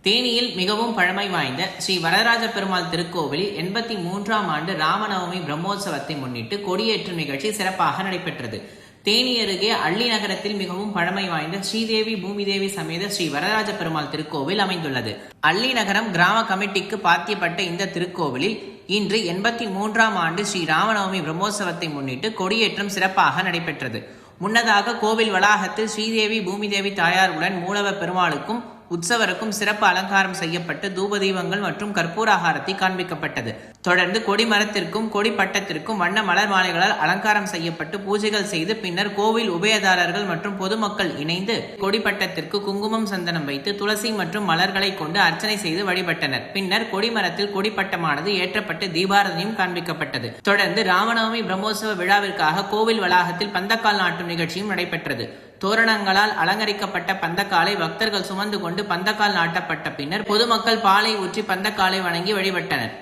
தேனியில் மிகவும் பழமை வாய்ந்த ஸ்ரீ வரதராஜ பெருமாள் திருக்கோவிலில் 83ஆம் ஆண்டு ராமநவமி பிரம்மோற்சவத்தை முன்னிட்டு கொடியேற்றும் நிகழ்ச்சி சிறப்பாக நடைபெற்றது. தேனி அருகே அள்ளி நகரத்தில் மிகவும் பழமை வாய்ந்த ஸ்ரீதேவி பூமிதேவி சமேத ஸ்ரீ வரதராஜ பெருமாள் திருக்கோவில் அமைந்துள்ளது. அள்ளி நகரம் கிராம கமிட்டிக்கு பாத்தியப்பட்ட இந்த திருக்கோவிலில் இன்று 83ஆம் ஆண்டு ஸ்ரீ ராமநவமி பிரம்மோற்சவத்தை முன்னிட்டு கொடியேற்றம் சிறப்பாக நடைபெற்றது. முன்னதாக கோவில் வளாகத்தில் ஸ்ரீதேவி பூமிதேவி தாயாருடன் மூலவ பெருமாளுக்கும் உற்சவருக்கும் சிறப்பு அலங்காரம் செய்யப்பட்டு தூபதீபங்கள் மற்றும் கற்பூராகாரத்தை காண்பிக்கப்பட்டது. தொடர்ந்து கொடிமரத்திற்கும் கொடிப்பட்டத்திற்கும் வண்ண மலர் மாலைகளால் அலங்காரம் செய்யப்பட்டு பூஜைகள் செய்து பின்னர் கோவில் உபயதாரர்கள் மற்றும் பொதுமக்கள் இணைந்து கொடிப்பட்டத்திற்கு குங்குமம் சந்தனம் வைத்து துளசி மற்றும் மலர்களை கொண்டு அர்ச்சனை செய்து வழிபட்டனர். பின்னர் கொடிமரத்தில் கொடிப்பட்டமானது ஏற்றப்பட்டு தீபாரதனையும் காண்பிக்கப்பட்டது. தொடர்ந்து ராமநவமி பிரம்மோற்சவ விழாவிற்காக கோவில் வளாகத்தில் பந்தக்கால் நாட்டும் நிகழ்ச்சியும் நடைபெற்றது. தோரணங்களால் அலங்கரிக்கப்பட்ட பந்தக்காலை பக்தர்கள் சுமந்து கொண்டு பந்தக்கால் நாட்டப்பட்ட பின்னர் பொதுமக்கள் பாலை ஊற்றி பந்தக்காலை வணங்கி வழிபட்டனர்.